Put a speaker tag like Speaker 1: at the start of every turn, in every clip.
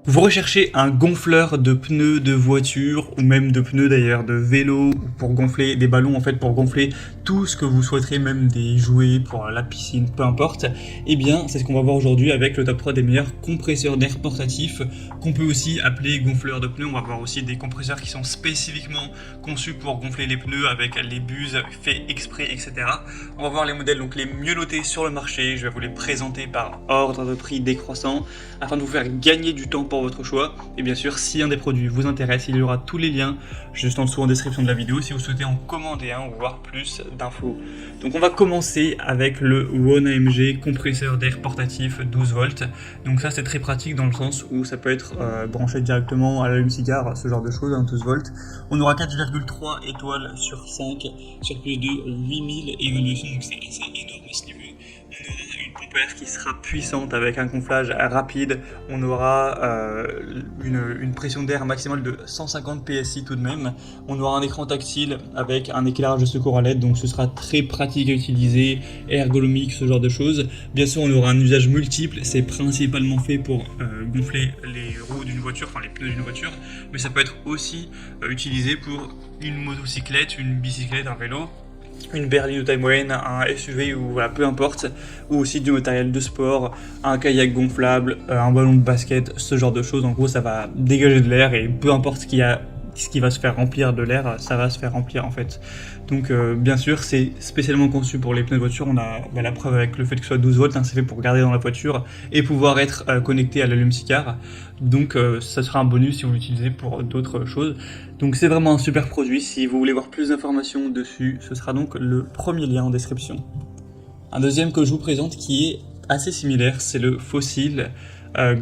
Speaker 1: Vous recherchez un gonfleur de pneus de voiture ou même de pneus d'ailleurs de vélo pour gonfler des ballons, en fait pour gonfler tout ce que vous souhaiterez, même des jouets pour la piscine, peu importe. Eh bien c'est ce qu'on va voir aujourd'hui avec le top 3 des meilleurs compresseurs d'air portatifs qu'on peut aussi appeler gonfleurs de pneus. On va voir aussi des compresseurs qui sont spécifiquement conçus pour gonfler les pneus avec les buses faits exprès, etc. On va voir les modèles donc les mieux notés sur le marché. Je vais vous les présenter par ordre de prix décroissant afin de vous faire gagner du temps pour votre choix. Et bien sûr, si un des produits vous intéresse, il y aura tous les liens juste en dessous en description de la vidéo si vous souhaitez en commander un ou voir plus d'infos. Donc on va commencer avec le One AMG compresseur d'air portatif 12 volts. Donc ça c'est très pratique dans le sens où ça peut être branché directement à l'allume-cigare, ce genre de choses, 12 volts. On aura 4,3 étoiles sur 5 sur plus de 8000 évaluations, donc c'est assez énorme à ce niveau. On aura une pompe à air qui sera puissante avec un gonflage rapide. On aura une pression d'air maximale de 150 PSI tout de même. On aura un écran tactile avec un éclairage de secours à LED, donc ce sera très pratique à utiliser, ergonomique, ce genre de choses. Bien sûr, on aura un usage multiple. C'est principalement fait pour gonfler les roues d'une voiture, enfin les pneus d'une voiture, mais ça peut être aussi utilisé pour une motocyclette, une bicyclette, un vélo, une berline de taille moyenne, un SUV ou voilà, peu importe, ou aussi du matériel de sport, un kayak gonflable, un ballon de basket, ce genre de choses. En gros, ça va dégager de l'air et peu importe ce qui va se faire remplir de l'air, ça va se faire remplir en fait. Donc bien sûr, c'est spécialement conçu pour les pneus de voiture. On a la preuve avec le fait que ce soit 12 volts, hein, c'est fait pour garder dans la voiture et pouvoir être connecté à l'allume-cigare. Donc ça sera un bonus si vous l'utilisez pour d'autres choses. Donc c'est vraiment un super produit. Si vous voulez voir plus d'informations dessus, ce sera donc le premier lien en description. Un deuxième que je vous présente qui est assez similaire, c'est le Fossil.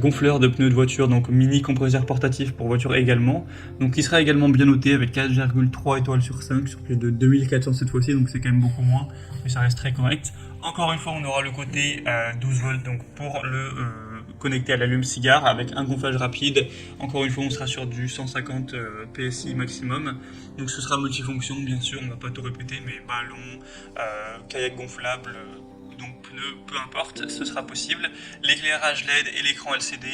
Speaker 1: Gonfleur de pneus de voiture, donc mini compresseur portatif pour voiture également, donc qui sera également bien noté avec 4,3 étoiles sur 5 sur plus de 2400 cette fois-ci, donc c'est quand même beaucoup moins, mais ça reste très correct. Encore une fois, on aura le côté 12 volts donc pour le connecter à l'allume-cigare avec un gonflage rapide. Encore une fois, on sera sur du 150 PSI maximum, donc ce sera multifonction bien sûr, on ne va pas tout répéter, mais ballon, kayak gonflable, donc pneus, peu importe, ce sera possible. L'éclairage LED et l'écran LCD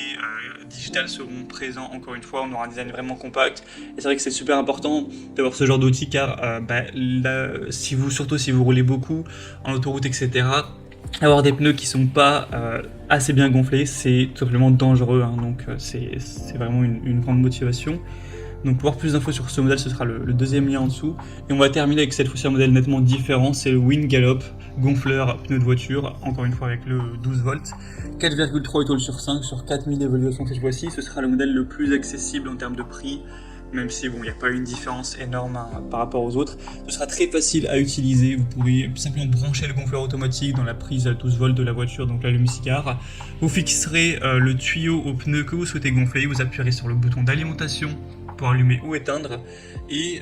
Speaker 1: digital seront présents encore une fois. On aura un design vraiment compact. Et c'est vrai que c'est super important d'avoir ce genre d'outil car surtout si vous roulez beaucoup en autoroute, etc., avoir des pneus qui sont pas assez bien gonflés, c'est tout simplement dangereux. Hein, donc c'est vraiment une grande motivation. Donc pour voir plus d'infos sur ce modèle, ce sera le deuxième lien en dessous. Et on va terminer avec cette fois-ci un modèle nettement différent, c'est le Wind Gallop, gonfleur pneu de voiture, encore une fois avec le 12 volts. 4,3 étoiles sur 5 sur 4000 évaluations cette fois-ci. Ce sera le modèle le plus accessible en termes de prix, même si bon, il n'y a pas une différence énorme par rapport aux autres. Ce sera très facile à utiliser. Vous pourrez simplement brancher le gonfleur automatique dans la prise à 12 volts de la voiture, donc l'allume-cigare. Vous fixerez le tuyau au pneu que vous souhaitez gonfler. Vous appuierez sur le bouton d'alimentation pour allumer ou éteindre, et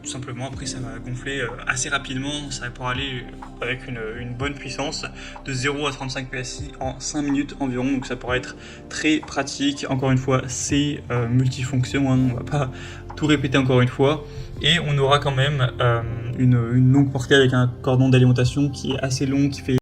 Speaker 1: tout simplement après ça va gonfler assez rapidement. Ça va pouvoir aller avec une bonne puissance de 0 à 35 PSI en 5 minutes environ, donc ça pourra être très pratique. Encore une fois, c'est multifonction, hein, on va pas tout répéter encore une fois, et on aura quand même une longue portée avec un cordon d'alimentation qui est assez long, qui fait